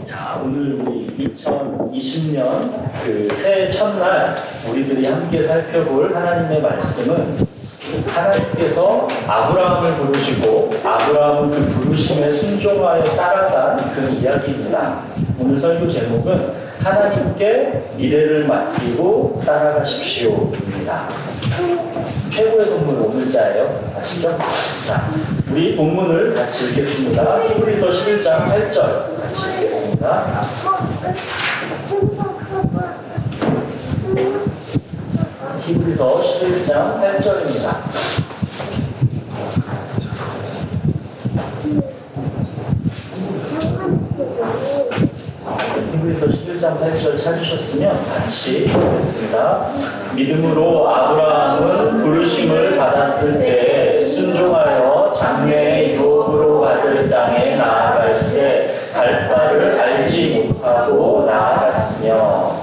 자, 오늘 우리 2020년 그 새해 첫날 우리들이 함께 살펴볼 하나님의 말씀은 하나님께서 아브라함을 부르시고 아브라함은 그 부르심에 순종하여 따라간 그 이야기입니다. 오늘 설교 제목은 하나님께 미래를 맡기고 따라가십시오입니다. 최고의 선물 5글자예요. 아시죠? 자, 우리 본문을 같이 읽겠습니다. 히브리서 11장 8절 같이 읽겠습니다. 히브리서 11장 8절입니다. 히브리서 11장 8절 찾으셨으면 같이 읽겠습니다. 믿음으로 아브라함은 부르심을 받았을 때 순종하여 장래의 유업으로 받을 땅에 나아갈새 갈 바를 알지 못하고 나아갔으며,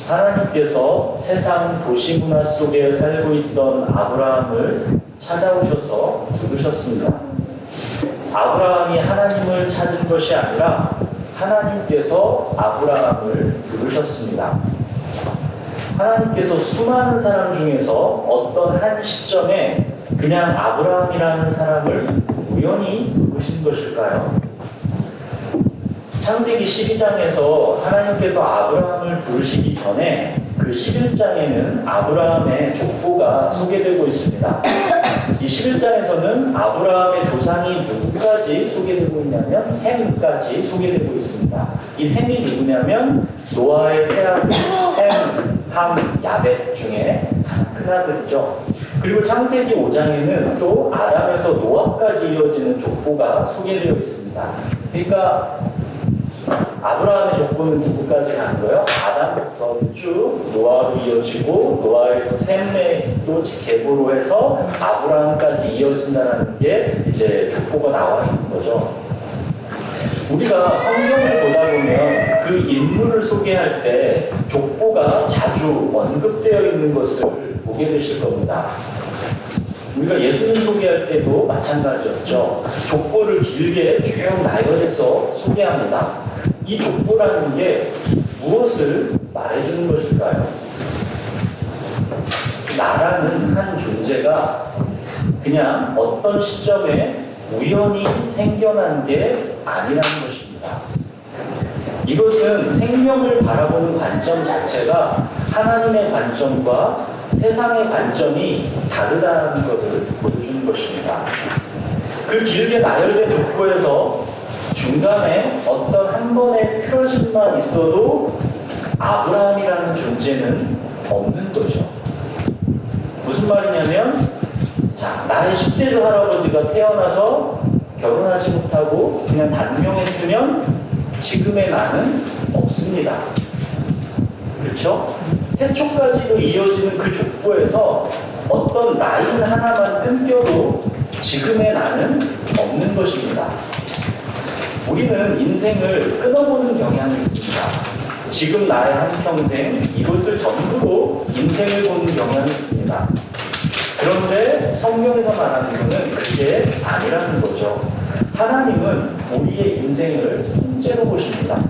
하나님께서 세상 도시 문화 속에 살고 있던 아브라함을 찾아오셔서 부르셨습니다. 아브라함이 하나님을 찾은 것이 아니라 하나님께서 아브라함을 부르셨습니다. 하나님께서 수많은 사람 중에서 어떤 한 시점에 그냥 아브라함이라는 사람을 우연히 부르신 것일까요? 창세기 12장에서 하나님께서 아브라함을 부르시기 전에 그 11장에는 아브라함의 족보가 소개되고 있습니다. 이 11장에서는 아브라함의 조상이 누구까지 소개되고 있냐면 셈까지 소개되고 있습니다. 이 셈이 누구냐면 노아의 세 아들 셈, 함, 야벳 중에 큰아들이죠. 그리고 창세기 5장에는 또 아담에서 노아까지 이어지는 족보가 소개되어 있습니다. 그러니까 아브라함의 족보는 누구까지 가는 거예요? 아담부터 쭉 노아로 이어지고 노아에서 셈도 계보로 해서 아브라함까지 이어진다는 게 이제 족보가 나와 있는 거죠. 우리가 성경을 보다 보면 그 인물을 소개할 때 족보가 자주 언급되어 있는 것을 보게 되실 겁니다. 우리가 예수님 소개할 때도 마찬가지였죠. 족보를 길게 쭉 나열해서 소개합니다. 이 족보라는 게 무엇을 말해주는 것일까요? 나라는 한 존재가 그냥 어떤 시점에 우연히 생겨난 게 아니라는 것입니다. 이것은 생명을 바라보는 관점 자체가 하나님의 관점과 세상의 관점이 다르다는 것을 보여주는 것입니다. 그 길게 나열된 족보에서 중간에 어떤 한 번의 틀어짐만 있어도 아브라함이라는 존재는 없는 거죠. 무슨 말이냐면, 자, 나의 10대조 할아버지가 태어나서 결혼하지 못하고 그냥 단명했으면 지금의 나는 없습니다. 그렇죠? 태초까지도 이어지는 그 족보에서 어떤 라인 하나만 끊겨도 지금의 나는 없는 것입니다. 우리는 인생을 끊어보는 경향이 있습니다. 지금 나의 한평생 이것을 전부로 인생을 보는 경향이 있습니다. 그런데 성경에서 말하는 것은 그게 아니라는 거죠. 하나님은 우리의 인생을 통째로 보십니다.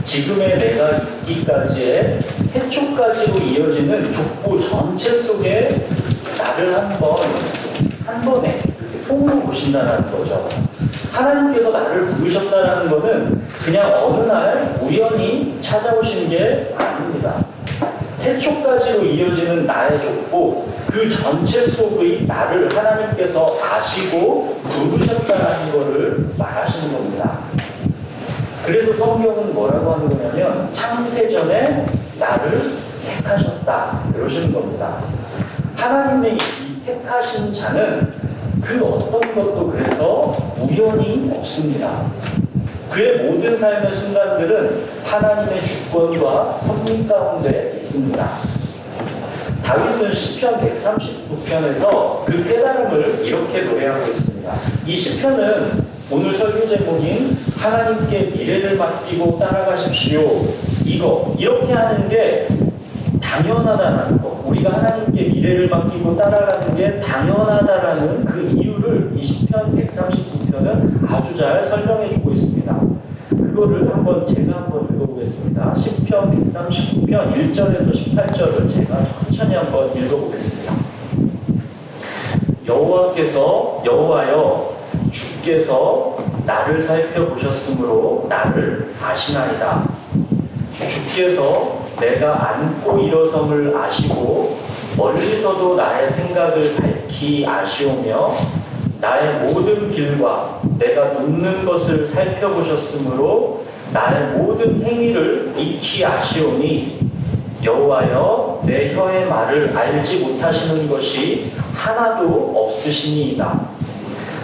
지금의 내가 있기까지의 태초까지로 이어지는 족보 전체 속에 나를 한 번에 이렇게 통으로 보신다는 거죠. 하나님께서 나를 부르셨다는 것은 그냥 어느 날 우연히 찾아오신 게 아닙니다. 태초까지로 이어지는 나의 족보, 그 전체 속의 나를 하나님께서 아시고 부르셨다는 것을 말하시는 겁니다. 그래서 성경은 뭐라고 하는 거냐면 창세전에 나를 택하셨다 그러시는 겁니다. 하나님의 이 택하신 자는 그 어떤 것도 그래서 우연히 없습니다. 그의 모든 삶의 순간들은 하나님의 주권과 섭리 가운데 있습니다. 다윗은 시편 139편에서 그 깨달음을 이렇게 노래하고 있습니다. 이 시편은 오늘 설교 제목인 하나님께 미래를 맡기고 따라가십시오. 이렇게 하는 게 당연하다는 거. 우리가 하나님께 미래를 맡기고 따라가는 게 당연하다라는 그 이유를 이 시편 139편은 아주 잘 설명해 주고 있습니다. 그거를 제가 한번 읽어보겠습니다. 시편 139편 1절에서 18절을 제가 천천히 한번 읽어보겠습니다. 여호와여, 주께서 나를 살펴보셨으므로 나를 아시나이다. 주께서 내가 앉고 일어섬을 아시고 멀리서도 나의 생각을 밝히 아시오며 나의 모든 길과 내가 눕는 것을 살펴보셨으므로 나의 모든 행위를 익히 아시오니 여호와여, 내 혀의 말을 알지 못하시는 것이 하나도 없으시니이다.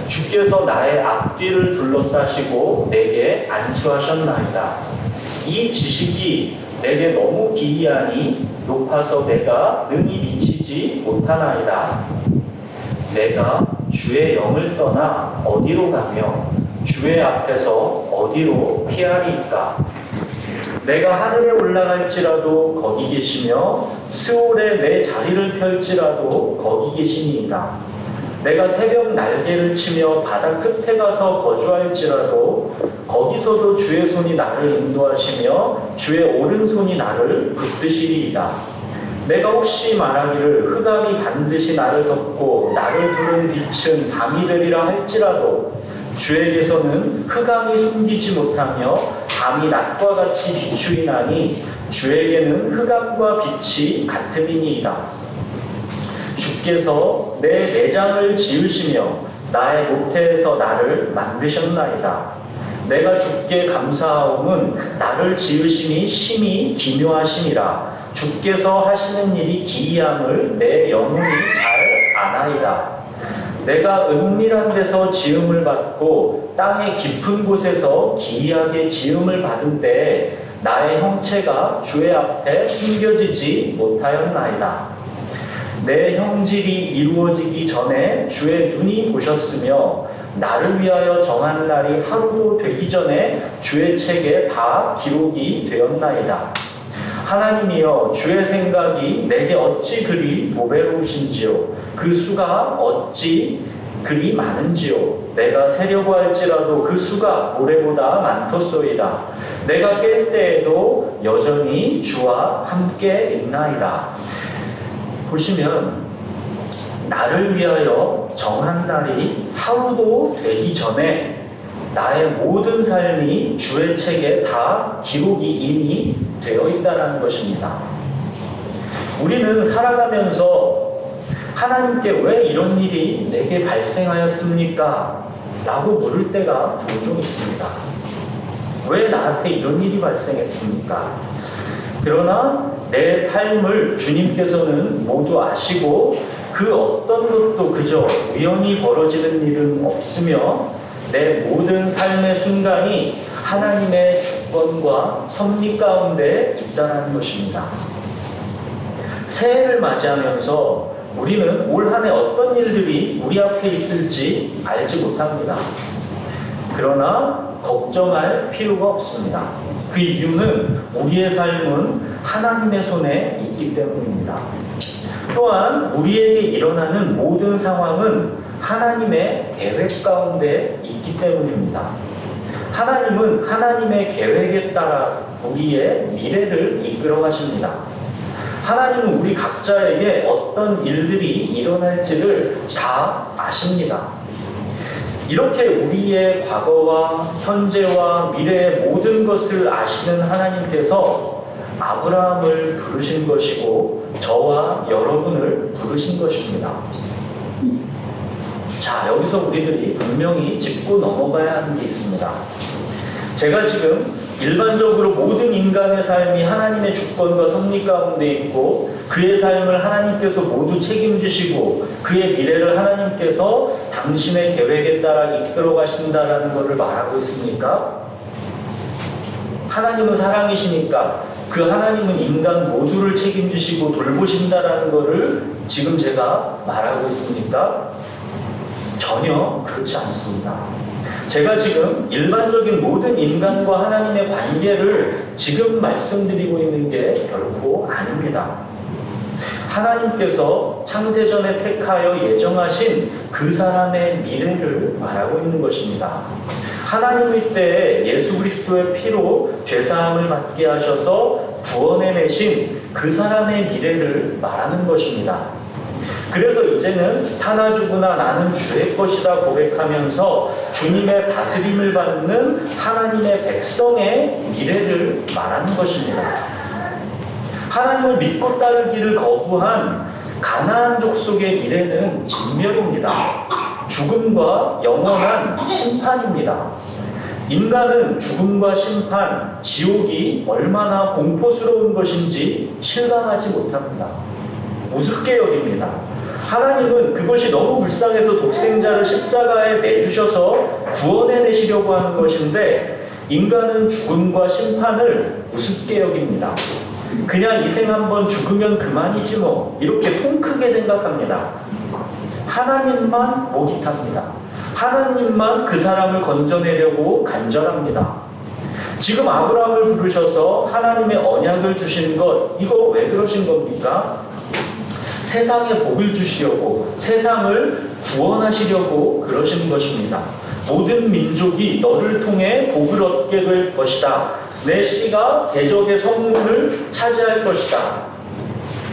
주께서 나의 앞뒤를 둘러싸시고 내게 안수하셨나이다. 이 지식이 내게 너무 기이하니 높아서 내가 능히 미치지 못하나이다. 내가 주의 영을 떠나 어디로 가며 주의 앞에서 어디로 피하리이까? 내가 하늘에 올라갈지라도 거기 계시며 스올에 내 자리를 펼지라도 거기 계시니이다. 내가 새벽 날개를 치며 바다 끝에 가서 거주할지라도 거기서도 주의 손이 나를 인도하시며 주의 오른손이 나를 붙드시리이다. 내가 혹시 말하기를 흑암이 반드시 나를 덮고 나를 두른 빛은 밤이 되리라 할지라도 주에게서는 흑암이 숨기지 못하며 밤이 낮과 같이 비추이나니 주에게는 흑암과 빛이 같음이니이다. 주께서 내 내장을 지으시며 나의 모태에서 나를 만드셨나이다. 내가 주께 감사하옴은 나를 지으심이 심히 기묘하심이라. 주께서 하시는 일이 기이함을 내 영혼이 잘 아나이다. 내가 은밀한 데서 지음을 받고 땅의 깊은 곳에서 기이하게 지음을 받은 때에 나의 형체가 주의 앞에 숨겨지지 못하였나이다. 내 형질이 이루어지기 전에 주의 눈이 보셨으며 나를 위하여 정한 날이 하루도 되기 전에 주의 책에 다 기록이 되었나이다. 하나님이여, 주의 생각이 내게 어찌 그리 보배로우신지요, 그 수가 어찌 그리 많은지요. 내가 세려고 할지라도 그 수가 모래보다 많겠소이다. 내가 깰 때에도 여전히 주와 함께 있나이다. 보시면 나를 위하여 정한 날이 하루도 되기 전에 나의 모든 삶이 주의 책에 다 기록이 이미 되어 있다는 것입니다. 우리는 살아가면서 하나님께 왜 이런 일이 내게 발생하였습니까? 라고 물을 때가 종종 있습니다. 왜 나한테 이런 일이 발생했습니까? 그러나 내 삶을 주님께서는 모두 아시고 그 어떤 것도 그저 우연히 벌어지는 일은 없으며 내 모든 삶의 순간이 하나님의 주권과 섭리 가운데 있다는 것입니다. 새해를 맞이하면서 우리는 올 한 해 어떤 일들이 우리 앞에 있을지 알지 못합니다. 그러나 걱정할 필요가 없습니다. 그 이유는 우리의 삶은 하나님의 손에 있기 때문입니다. 또한 우리에게 일어나는 모든 상황은 하나님의 계획 가운데 있기 때문입니다. 하나님은 하나님의 계획에 따라 우리의 미래를 이끌어 가십니다. 하나님은 우리 각자에게 어떤 일들이 일어날지를 다 아십니다. 이렇게 우리의 과거와 현재와 미래의 모든 것을 아시는 하나님께서 아브라함을 부르신 것이고 저와 여러분을 부르신 것입니다. 자, 여기서 우리들이 분명히 짚고 넘어가야 하는 게 있습니다. 제가 지금 일반적으로 모든 인간의 삶이 하나님의 주권과 섭리 가운데 있고 그의 삶을 하나님께서 모두 책임지시고 그의 미래를 하나님께서 당신의 계획에 따라 이끌어 가신다라는 것을 말하고 있습니까? 하나님은 사랑이시니까 그 하나님은 인간 모두를 책임지시고 돌보신다라는 것을 지금 제가 말하고 있습니까? 전혀 그렇지 않습니다. 제가 지금 일반적인 모든 인간과 하나님의 관계를 지금 말씀드리고 있는 게 결코 아닙니다. 하나님께서 창세전에 택하여 예정하신 그 사람의 미래를 말하고 있는 것입니다. 하나님의 때에 예수 그리스도의 피로 죄사함을 받게 하셔서 구원해내신 그 사람의 미래를 말하는 것입니다. 그래서 이제는 사나 죽으나 나는 주의 것이다 고백하면서 주님의 다스림을 받는 하나님의 백성의 미래를 말하는 것입니다. 하나님을 믿고 따르기를 거부한 가나안 족속의 미래는 진멸입니다. 죽음과 영원한 심판입니다. 인간은 죽음과 심판, 지옥이 얼마나 공포스러운 것인지 실감하지 못합니다. 우습게 여깁니다. 하나님은 그것이 너무 불쌍해서 독생자를 십자가에 내주셔서 구원해내시려고 하는 것인데 인간은 죽음과 심판을 우습게 여깁니다. 그냥 이 생 한번 죽으면 그만이지 뭐 이렇게 통 크게 생각합니다. 하나님만 목이 탑니다. 하나님만 그 사람을 건져내려고 간절합니다. 지금 아브라함을 부르셔서 하나님의 언약을 주신 것, 이거 왜 그러신 겁니까? 세상에 복을 주시려고, 세상을 구원하시려고 그러신 것입니다. 모든 민족이 너를 통해 복을 얻게 될 것이다. 내 씨가 대적의 성문을 차지할 것이다.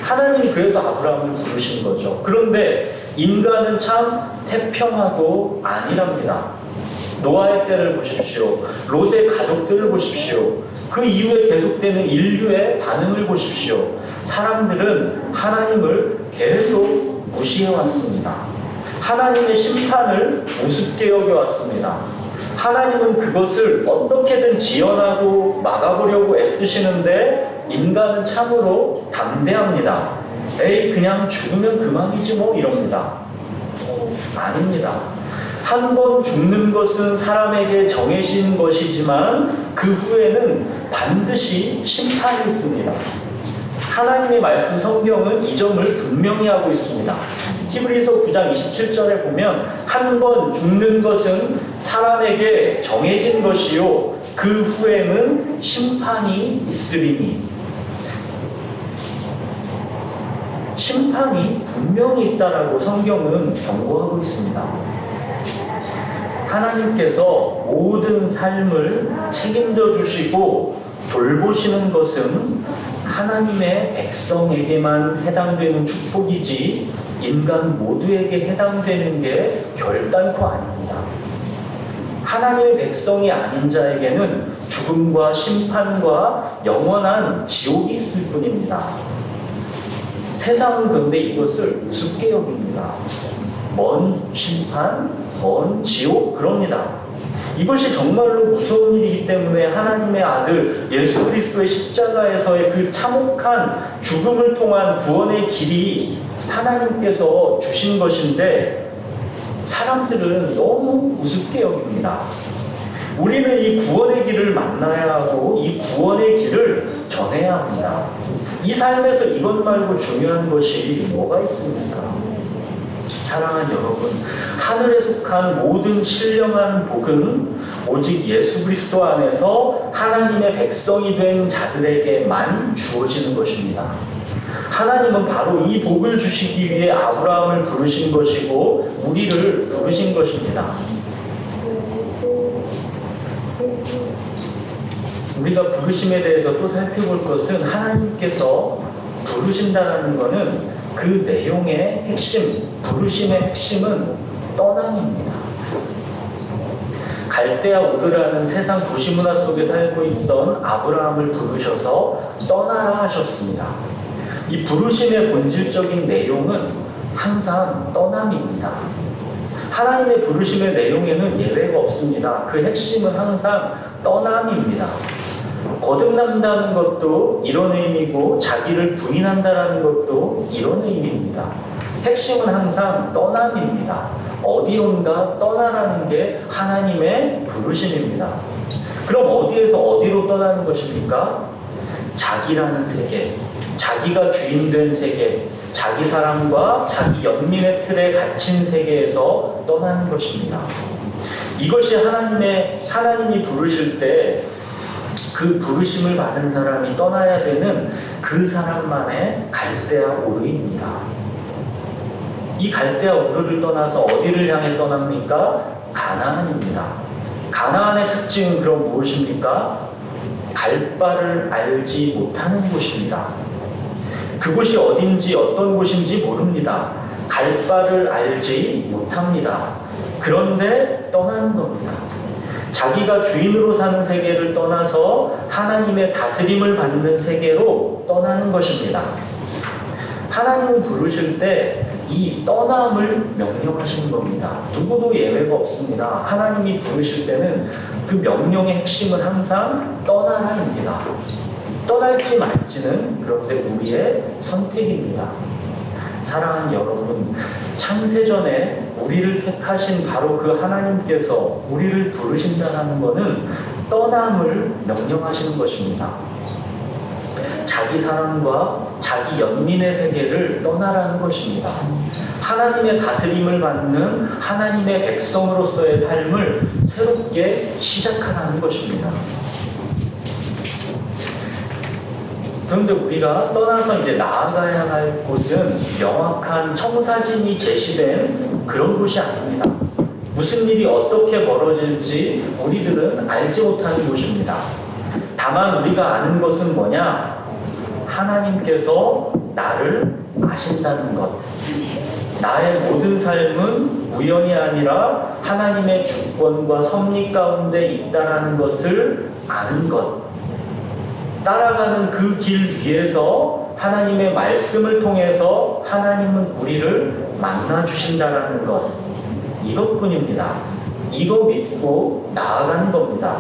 하나님이 그래서 아브라함을 부르신 거죠. 그런데 인간은 참 태평하도 아니랍니다. 노아의 때를 보십시오. 롯의 가족들을 보십시오. 그 이후에 계속되는 인류의 반응을 보십시오. 사람들은 하나님을 계속 무시해왔습니다. 하나님의 심판을 우습게 여겨왔습니다. 하나님은 그것을 어떻게든 지연하고 막아보려고 애쓰시는데 인간은 참으로 담대합니다. 에이, 그냥 죽으면 그만이지 뭐 이럽니다. 아닙니다. 한 번 죽는 것은 사람에게 정해진 것이지만 그 후에는 반드시 심판이 있습니다. 하나님의 말씀 성경은 이 점을 분명히 하고 있습니다. 히브리서 9장 27절에 보면 한 번 죽는 것은 사람에게 정해진 것이요 그 후에는 심판이 있으리니 심판이 분명히 있다라고 성경은 경고하고 있습니다. 하나님께서 모든 삶을 책임져 주시고 돌보시는 것은 하나님의 백성에게만 해당되는 축복이지 인간 모두에게 해당되는 게 결단코 아닙니다. 하나님의 백성이 아닌 자에게는 죽음과 심판과 영원한 지옥이 있을 뿐입니다. 세상은 그런데 이것을 우습게 여깁니다. 먼 심판, 먼 지옥 그럽니다. 이것이 정말로 무서운 일이기 때문에 하나님의 아들 예수 그리스도의 십자가에서의 그 참혹한 죽음을 통한 구원의 길이 하나님께서 주신 것인데 사람들은 너무 우습게 여깁니다. 우리는 이 구원의 길을 만나야 하고 이 구원의 길을 전해야 합니다. 이 삶에서 이것 말고 중요한 것이 뭐가 있습니까? 사랑하는 여러분, 하늘에 속한 모든 신령한 복은 오직 예수 그리스도 안에서 하나님의 백성이 된 자들에게만 주어지는 것입니다. 하나님은 바로 이 복을 주시기 위해 아브라함을 부르신 것이고 우리를 부르신 것입니다. 우리가 부르심에 대해서 또 살펴볼 것은 하나님께서 부르신다는 것은 그 내용의 핵심, 부르심의 핵심은 떠남입니다. 갈대아 우르라는 세상 도시문화 속에 살고 있던 아브라함을 부르셔서 떠나라 하셨습니다. 이 부르심의 본질적인 내용은 항상 떠남입니다. 하나님의 부르심의 내용에는 예외가 없습니다. 그 핵심은 항상 떠남입니다. 거듭난다는 것도 이런 의미고 자기를 부인한다는 것도 이런 의미입니다. 핵심은 항상 떠남입니다. 어디론가 떠나라는 게 하나님의 부르심입니다. 그럼 어디에서 어디로 떠나는 것입니까? 자기라는 세계, 자기가 주인된 세계, 자기 사랑과 자기 연민의 틀에 갇힌 세계에서 떠나는 것입니다. 이것이 하나님이 부르실 때 그 부르심을 받은 사람이 떠나야 되는 그 사람만의 갈대아 우르입니다. 이 갈대아 우르를 떠나서 어디를 향해 떠납니까? 가나안입니다. 가나안의 특징은 그럼 무엇입니까? 갈 바를 알지 못하는 곳입니다. 그곳이 어딘지 어떤 곳인지 모릅니다. 갈 바를 알지 못합니다. 그런데 떠나는 겁니다. 자기가 주인으로 사는 세계를 떠나서 하나님의 다스림을 받는 세계로 떠나는 것입니다. 하나님을 부르실 때 이 떠남을 명령하시는 겁니다. 누구도 예외가 없습니다. 하나님이 부르실 때는 그 명령의 핵심은 항상 떠나라입니다. 떠날지 말지는 그런데 우리의 선택입니다. 사랑하는 여러분, 창세전에 우리를 택하신 바로 그 하나님께서 우리를 부르신다는 것은 떠남을 명령하시는 것입니다. 자기 사람과 자기 연민의 세계를 떠나라는 것입니다. 하나님의 다스림을 받는 하나님의 백성으로서의 삶을 새롭게 시작하라는 것입니다. 그런데 우리가 떠나서 이제 나아가야 할 곳은 명확한 청사진이 제시된 그런 곳이 아닙니다. 무슨 일이 어떻게 벌어질지 우리들은 알지 못하는 곳입니다. 다만 우리가 아는 것은 뭐냐? 하나님께서 나를 아신다는 것. 나의 모든 삶은 우연이 아니라 하나님의 주권과 섭리 가운데 있다는 것을 아는 것. 따라가는 그 길 위에서 하나님의 말씀을 통해서 하나님은 우리를 만나주신다는 것. 이것뿐입니다. 이거 믿고 나아가는 겁니다.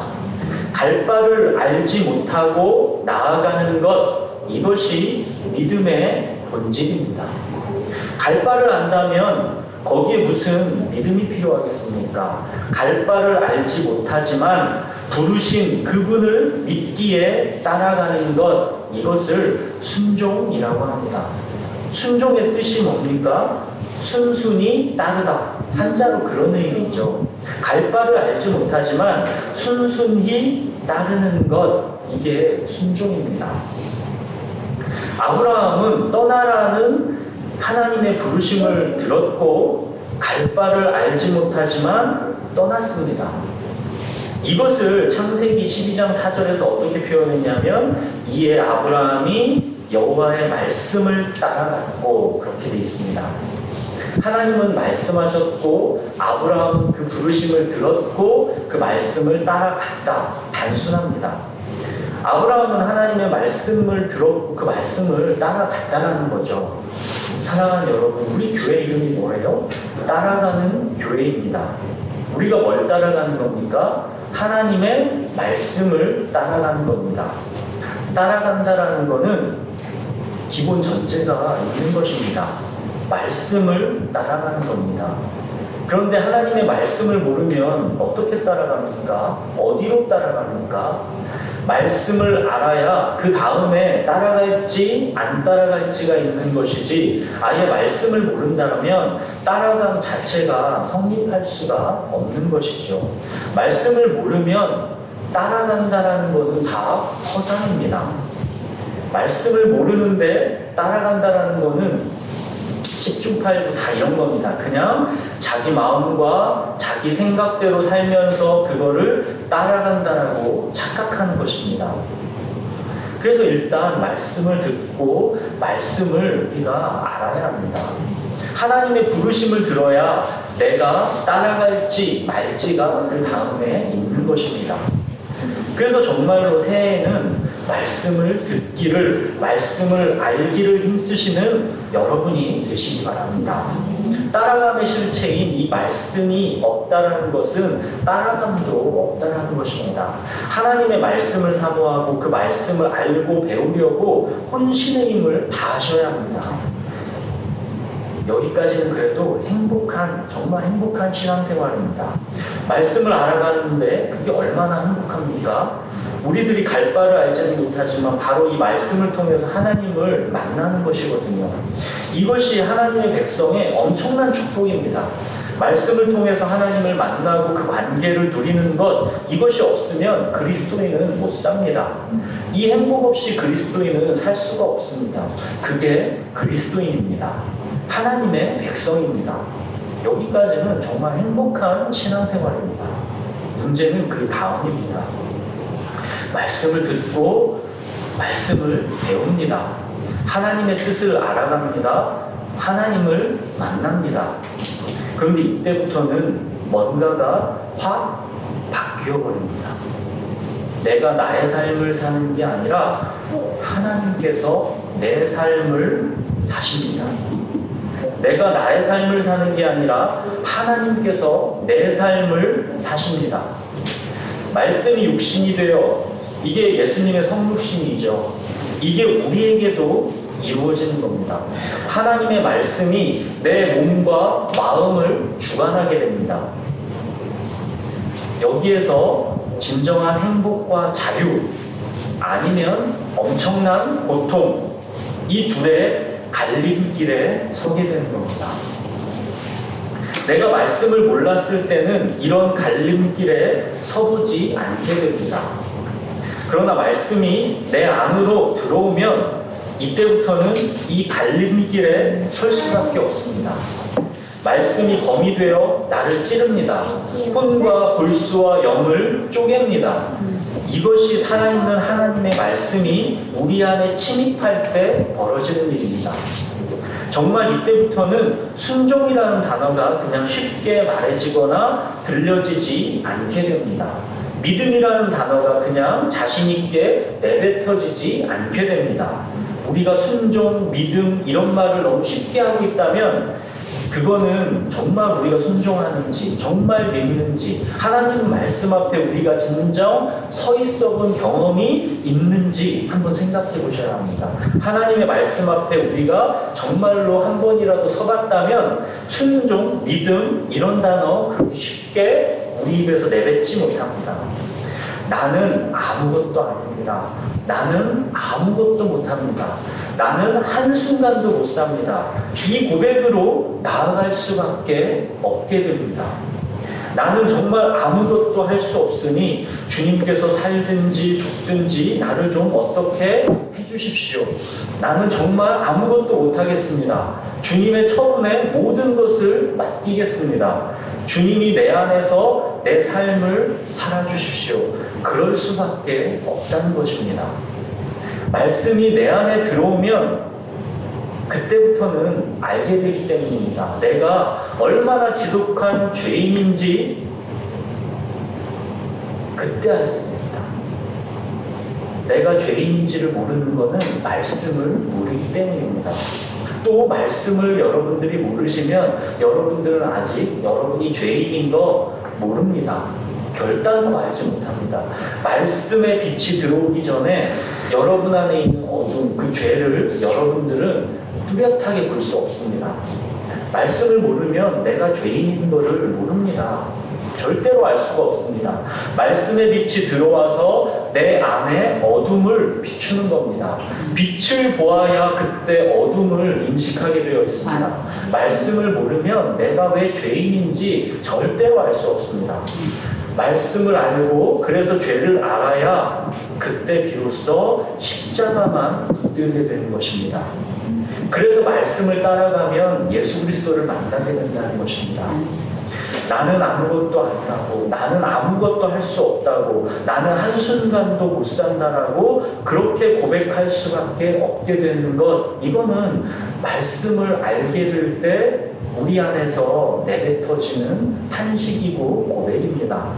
갈 바를 알지 못하고 나아가는 것. 이것이 믿음의 본질입니다. 갈 바를 안다면 거기에 무슨 믿음이 필요하겠습니까? 갈 바를 알지 못하지만 부르신 그분을 믿기에 따라가는 것, 이것을 순종이라고 합니다. 순종의 뜻이 뭡니까? 순순히 따르다. 한자로 그런 의미죠. 갈 바를 알지 못하지만 순순히 따르는 것, 이게 순종입니다. 아브라함은 떠나라는 하나님의 부르심을 들었고 갈 바를 알지 못하지만 떠났습니다. 이것을 창세기 12장 4절에서 어떻게 표현했냐면 이에 아브라함이 여호와의 말씀을 따라갔고 그렇게 되어 있습니다. 하나님은 말씀하셨고 아브라함은 그 부르심을 들었고 그 말씀을 따라갔다. 단순합니다. 아브라함은 하나님의 말씀을 들었고 그 말씀을 따라갔다는 거죠. 사랑하는 여러분, 우리 교회 이름이 뭐예요? 따라가는 교회입니다. 우리가 뭘 따라가는 겁니까? 하나님의 말씀을 따라가는 겁니다. 따라간다라는 것은 기본 전제가 있는 것입니다. 말씀을 따라가는 겁니다. 그런데 하나님의 말씀을 모르면 어떻게 따라갑니까? 어디로 따라갑니까? 말씀을 알아야 그 다음에 따라갈지 안 따라갈지가 있는 것이지 아예 말씀을 모른다면 따라감 자체가 성립할 수가 없는 것이죠. 말씀을 모르면 따라간다라는 것은 다 허상입니다. 말씀을 모르는데 따라간다라는 것은 10중 8구 다 이런 겁니다. 그냥 자기 마음과 자기 생각대로 살면서 그거를 따라간다라고 착각하는 것입니다. 그래서 일단 말씀을 듣고 말씀을 우리가 알아야 합니다. 하나님의 부르심을 들어야 내가 따라갈지 말지가 그 다음에 있는 것입니다. 그래서 정말로 새해에는 말씀을 듣기를, 말씀을 알기를 힘쓰시는 여러분이 되시기 바랍니다. 따라감의 실체인 이 말씀이 없다라는 것은 따라감도 없다라는 것입니다. 하나님의 말씀을 사모하고 그 말씀을 알고 배우려고 혼신의 힘을 다하셔야 합니다. 여기까지는 그래도 정말 행복한 신앙생활입니다. 말씀을 알아가는데 그게 얼마나 행복합니까? 우리들이 갈 바를 알지는 못하지만 바로 이 말씀을 통해서 하나님을 만나는 것이거든요. 이것이 하나님의 백성의 엄청난 축복입니다. 말씀을 통해서 하나님을 만나고 그 관계를 누리는 것, 이것이 없으면 그리스도인은 못 삽니다. 이 행복 없이 그리스도인은 살 수가 없습니다. 그게 그리스도인입니다. 하나님의 백성입니다. 여기까지는 정말 행복한 신앙생활입니다. 문제는 그 다음입니다. 말씀을 듣고 말씀을 배웁니다. 하나님의 뜻을 알아갑니다. 하나님을 만납니다. 그런데 이때부터는 뭔가가 확 바뀌어버립니다. 내가 나의 삶을 사는 게 아니라 하나님께서 내 삶을 사십니다. 내가 나의 삶을 사는 게 아니라 하나님께서 내 삶을 사십니다. 말씀이 육신이 되어, 이게 예수님의 성육신이죠. 이게 우리에게도 이루어지는 겁니다. 하나님의 말씀이 내 몸과 마음을 주관하게 됩니다. 여기에서 진정한 행복과 자유, 아니면 엄청난 고통, 이 둘의 갈림길에 서게 되는 겁니다. 내가 말씀을 몰랐을 때는 이런 갈림길에 서보지 않게 됩니다. 그러나 말씀이 내 안으로 들어오면 이때부터는 이 갈림길에 설 수밖에 없습니다. 말씀이 검이 되어 나를 찌릅니다. 혼과 골수와 영을 쪼갭니다. 이것이 살아있는 하나님의 말씀이 우리 안에 침입할 때 벌어지는 일입니다. 정말 이때부터는 순종이라는 단어가 그냥 쉽게 말해지거나 들려지지 않게 됩니다. 믿음이라는 단어가 그냥 자신있게 내뱉어지지 않게 됩니다. 우리가 순종, 믿음 이런 말을 너무 쉽게 하고 있다면 그거는 정말 우리가 순종하는지, 정말 믿는지, 하나님 말씀 앞에 우리가 진정 서 있어 본 경험이 있는지 한번 생각해 보셔야 합니다. 하나님의 말씀 앞에 우리가 정말로 한 번이라도 서봤다면 순종, 믿음 이런 단어 그렇게 쉽게 우리 입에서 내뱉지 못합니다. 나는 아무것도 아닙니다. 나는 아무것도 못합니다. 나는 한순간도 못 삽니다. 이 고백으로 나아갈 수밖에 없게 됩니다. 나는 정말 아무것도 할 수 없으니 주님께서 살든지 죽든지 나를 좀 어떻게 해주십시오. 나는 정말 아무것도 못하겠습니다. 주님의 처분에 모든 것을 맡기겠습니다. 주님이 내 안에서 내 삶을 살아주십시오. 그럴 수밖에 없다는 것입니다. 말씀이 내 안에 들어오면 그때부터는 알게 되기 때문입니다. 내가 얼마나 지독한 죄인인지 그때 알게 됩니다. 내가 죄인인지를 모르는 것은 말씀을 모르기 때문입니다. 또 말씀을 여러분들이 모르시면 여러분들은 아직 여러분이 죄인인 거 모릅니다. 결단도 알지 못합니다. 말씀의 빛이 들어오기 전에 여러분 안에 있는 어둠, 그 죄를 여러분들은 뚜렷하게 볼 수 없습니다. 말씀을 모르면 내가 죄인인 것을 모릅니다. 절대로 알 수가 없습니다. 말씀의 빛이 들어와서 내 안에 어둠을 비추는 겁니다. 빛을 보아야 그때 어둠을 인식하게 되어 있습니다. 말씀을 모르면 내가 왜 죄인인지 절대로 알 수 없습니다. 말씀을 알고 그래서 죄를 알아야 그때 비로소 십자가만 붙들게 되는 것입니다. 그래서 말씀을 따라가면 예수 그리스도를 만나게 된다는 것입니다. 나는 아무것도 아니라고, 나는 아무것도 할 수 없다고, 나는 한순간도 못 산다라고 그렇게 고백할 수밖에 없게 되는 것, 이거는 말씀을 알게 될 때 우리 안에서 내뱉어지는 탄식이고 고백입니다.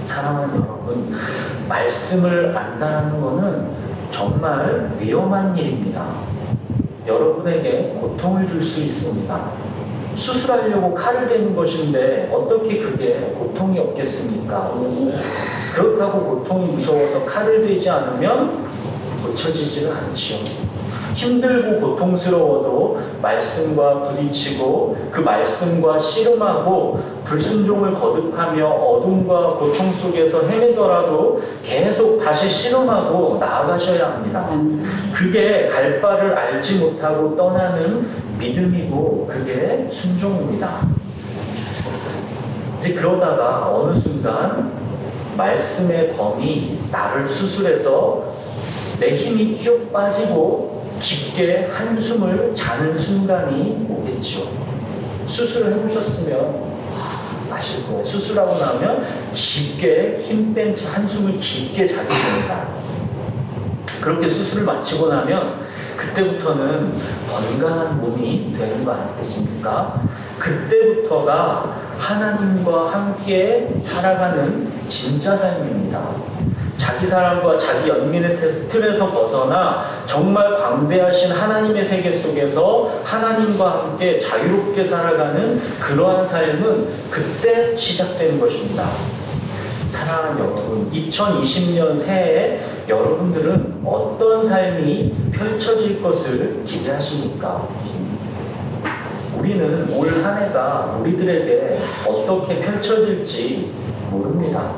사랑하는 여러분, 말씀을 안다는 것은 정말 위험한 일입니다. 여러분에게 고통을 줄 수 있습니다. 수술하려고 칼을 대는 것인데 어떻게 그게 고통이 없겠습니까? 그렇다고 고통이 무서워서 칼을 대지 않으면 고쳐지지는 않지요. 힘들고 고통스러워도 말씀과 부딪히고 그 말씀과 씨름하고 불순종을 거듭하며 어둠과 고통 속에서 헤매더라도 계속 다시 씨름하고 나아가셔야 합니다. 그게 갈 바를 알지 못하고 떠나는 믿음이고 그게 순종입니다. 이제 그러다가 어느 순간 말씀의 검이 나를 수술해서 내 힘이 쭉 빠지고 깊게 한숨을 자는 순간이 오겠죠. 수술을 해보셨으면 아실 거예요. 수술하고 나면 깊게 힘 뺀 채 한숨을 깊게 자게 됩니다. 그렇게 수술을 마치고 나면 그때부터는 건강한 몸이 되는 거 아니겠습니까? 그때부터가 하나님과 함께 살아가는 진짜 삶입니다. 자기 사랑과 자기 연민의 틀에서 벗어나 정말 광대하신 하나님의 세계 속에서 하나님과 함께 자유롭게 살아가는 그러한 삶은 그때 시작되는 것입니다. 사랑하는 여러분, 2020년 새해에 여러분들은 어떤 삶이 펼쳐질 것을 기대하십니까? 우리는 올 한 해가 우리들에게 어떻게 펼쳐질지 모릅니다.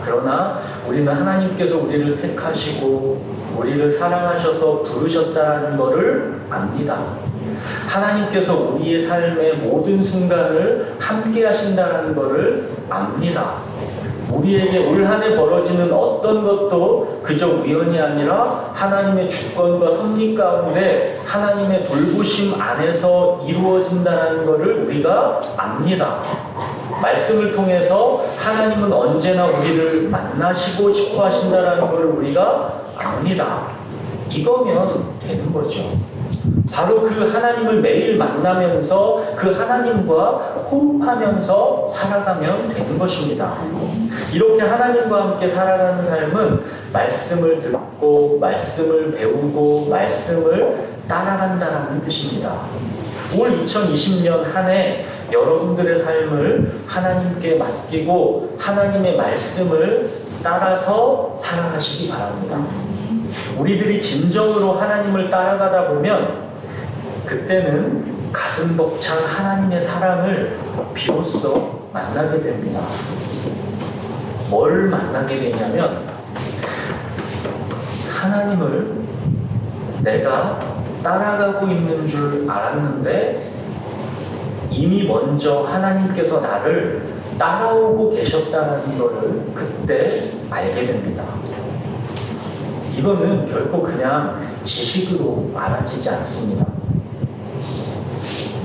그러나 우리는 하나님께서 우리를 택하시고 우리를 사랑하셔서 부르셨다는 것을 압니다. 하나님께서 우리의 삶의 모든 순간을 함께 하신다는 것을 압니다. 우리에게 올 한 해 벌어지는 어떤 것도 그저 우연이 아니라 하나님의 주권과 섭리 가운데 하나님의 돌보심 안에서 이루어진다는 것을 우리가 압니다. 말씀을 통해서 하나님은 언제나 우리를 만나시고 싶어 하신다는 것을 우리가 압니다. 이거면 되는 거죠. 바로 그 하나님을 매일 만나면서 그 하나님과 호흡하면서 살아가면 되는 것입니다. 이렇게 하나님과 함께 살아가는 삶은 말씀을 듣고 말씀을 배우고 말씀을 따라간다는 뜻입니다. 올 2020년 한 해 여러분들의 삶을 하나님께 맡기고 하나님의 말씀을 따라서 살아가시기 바랍니다. 우리들이 진정으로 하나님을 따라가다 보면 그때는 가슴 벅찬 하나님의 사랑을 비로소 만나게 됩니다. 뭘 만나게 되냐면 하나님을 내가 따라가고 있는 줄 알았는데 이미 먼저 하나님께서 나를 따라오고 계셨다는 것을 그때 알게 됩니다. 이거는 결코 그냥 지식으로 알아지지 않습니다.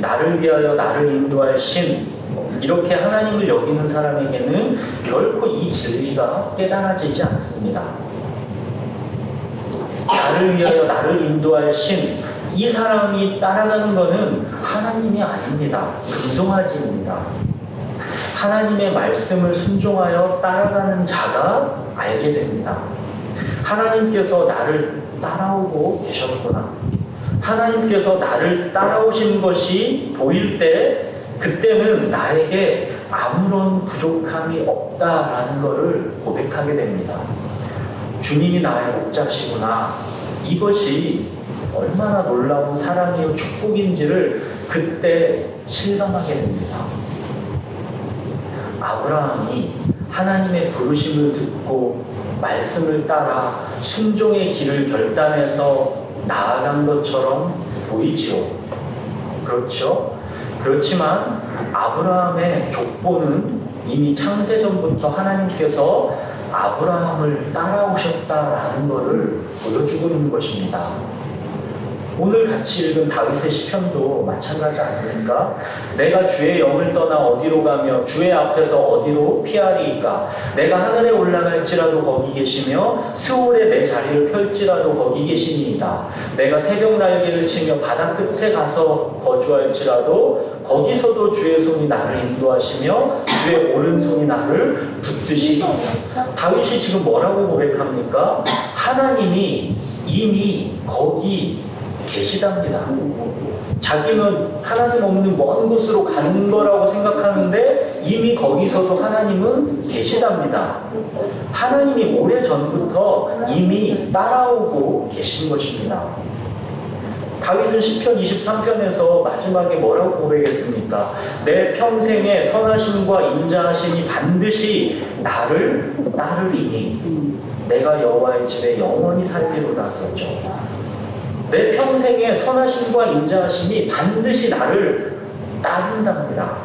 나를 위하여 나를 인도할 신, 이렇게 하나님을 여기는 사람에게는 결코 이 진리가 깨달아지지 않습니다. 나를 위하여 나를 인도할 신, 이 사람이 따라가는 것은 하나님이 아닙니다. 금송아지입니다. 하나님의 말씀을 순종하여 따라가는 자가 알게 됩니다. 하나님께서 나를 따라오고 계셨구나. 하나님께서 나를 따라오신 것이 보일 때 그때는 나에게 아무런 부족함이 없다라는 것을 고백하게 됩니다. 주님이 나의 목자시구나. 이것이 얼마나 놀라운 사랑이요 축복인지를 그때 실감하게 됩니다. 아브라함이 하나님의 부르심을 듣고 말씀을 따라 순종의 길을 결단해서 나아간 것처럼 보이지요. 그렇죠? 그렇지만 아브라함의 족보는 이미 창세전부터 하나님께서 아브라함을 따라오셨다라는 것을 보여주고 있는 것입니다. 오늘 같이 읽은 다윗의 시편도 마찬가지 아닙니까? 내가 주의 영을 떠나 어디로 가며 주의 앞에서 어디로 피하리이까? 내가 하늘에 올라갈지라도 거기 계시며 스올에 내 자리를 펼지라도 거기 계시니이다. 내가 새벽 날개를 치며 바다 끝에 가서 거주할지라도 거기서도 주의 손이 나를 인도하시며 주의 오른손이 나를 붙드시리이다. 다윗이 지금 뭐라고 고백합니까? 하나님이 이미 거기 계시답니다. 자기는 하나님 없는 먼 곳으로 가는 거라고 생각하는데 이미 거기서도 하나님은 계시답니다. 하나님이 오래전부터 이미 따라오고 계신 것입니다. 다윗은 시편 23편에서 마지막에 뭐라고 고백했습니까? 내 평생의 선하심과 인자하심이 반드시 나를 따르리니 내가 여호와의 집에 영원히 살리로다 그랬죠. 내 평생의 선하심과 인자하심이 반드시 나를 따른답니다.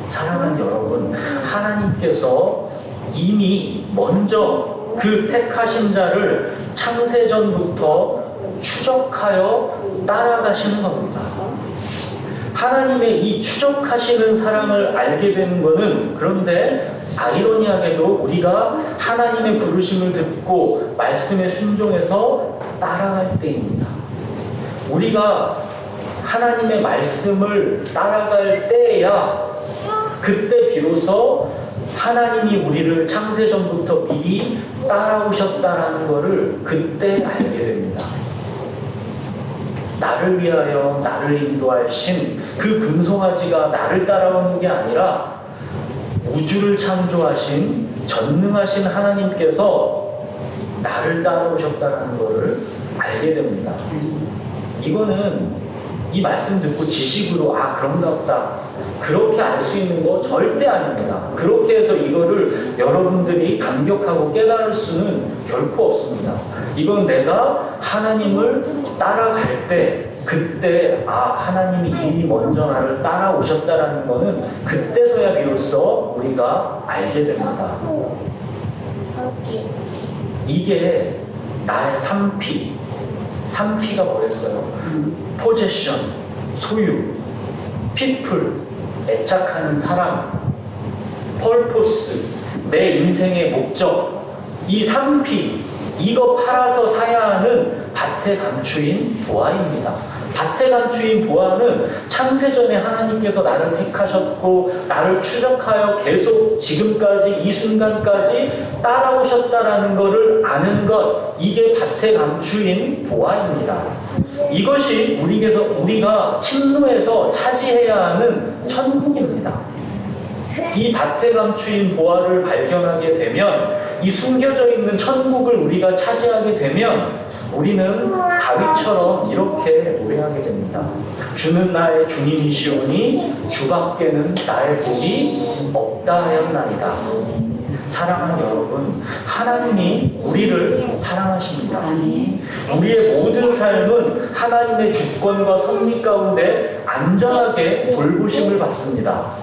사랑하는 여러분, 하나님께서 이미 먼저 그 택하신 자를 창세전부터 추적하여 따라가시는 겁니다. 하나님의 이 추적하시는 사랑을 알게 되는 것은, 그런데 아이러니하게도 우리가 하나님의 부르심을 듣고 말씀에 순종해서 따라갈 때입니다. 우리가 하나님의 말씀을 따라갈 때야 그때 비로소 하나님이 우리를 창세전부터 미리 따라오셨다라는 것을 그때 알게 됩니다. 나를 위하여 나를 인도하신 그 금송아지가 나를 따라오는 게 아니라 우주를 창조하신 전능하신 하나님께서 나를 따라오셨다는 것을 알게 됩니다. 이거는 이 말씀 듣고 지식으로 그런가 보다 그렇게 알 수 있는 거 절대 아닙니다. 그렇게 해서 이거를 여러분들이 감격하고 깨달을 수는 결코 없습니다. 이건 내가 하나님을 따라갈 때 그때 하나님이 이미 먼저 나를 따라오셨다라는 거는 그때서야 비로소 우리가 알게 됩니다. 이게 나의 3P가 뭐였어요? 포제션, 소유, people, 애착하는 사람, 펄포스, 내 인생의 목적. 이 3P, 이거 팔아서 사야 하는 밭에 감추인 보화입니다. 밭에 감추인 보화는 창세전에 하나님께서 나를 택하셨고 나를 추적하여 계속 지금까지 이 순간까지 따라오셨다라는 것을 아는 것, 이게 밭에 감추인 보화입니다. 이것이 우리가 침노에서 차지해야 하는 천국입니다. 이 밭에 감추인 보화를 발견하게 되면, 이 숨겨져 있는 천국을 우리가 차지하게 되면 우리는 다윗처럼 이렇게 노래하게 됩니다. 주는 나의 주님이시오니 주밖에는 나의 복이 없다 하였나이다. 사랑하는 여러분, 하나님이 우리를 사랑하십니다. 우리의 모든 삶은 하나님의 주권과 섭리 가운데 안전하게 돌보심을 받습니다.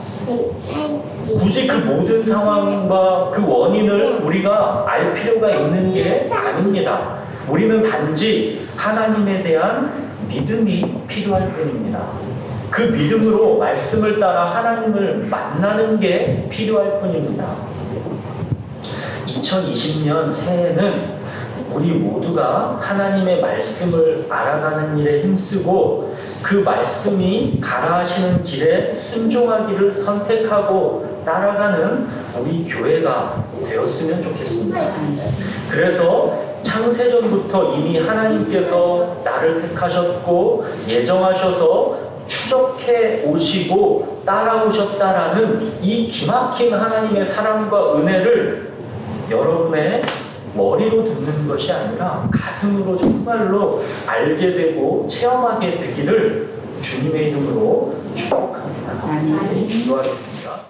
굳이 그 모든 상황과 그 원인을 우리가 알 필요가 있는 게 아닙니다. 우리는 단지 하나님에 대한 믿음이 필요할 뿐입니다. 그 믿음으로 말씀을 따라 하나님을 만나는 게 필요할 뿐입니다. 2020년 새해는 우리 모두가 하나님의 말씀을 알아가는 일에 힘쓰고 그 말씀이 가라하시는 길에 순종하기를 선택하고 따라가는 우리 교회가 되었으면 좋겠습니다. 그래서 창세전부터 이미 하나님께서 나를 택하셨고 예정하셔서 추적해 오시고 따라오셨다라는 이 기막힌 하나님의 사랑과 은혜를 여러분의 머리로 듣는 것이 아니라 가슴으로 정말로 알게 되고 체험하게 되기를 주님의 이름으로 축복합니다. 기도하겠습니다.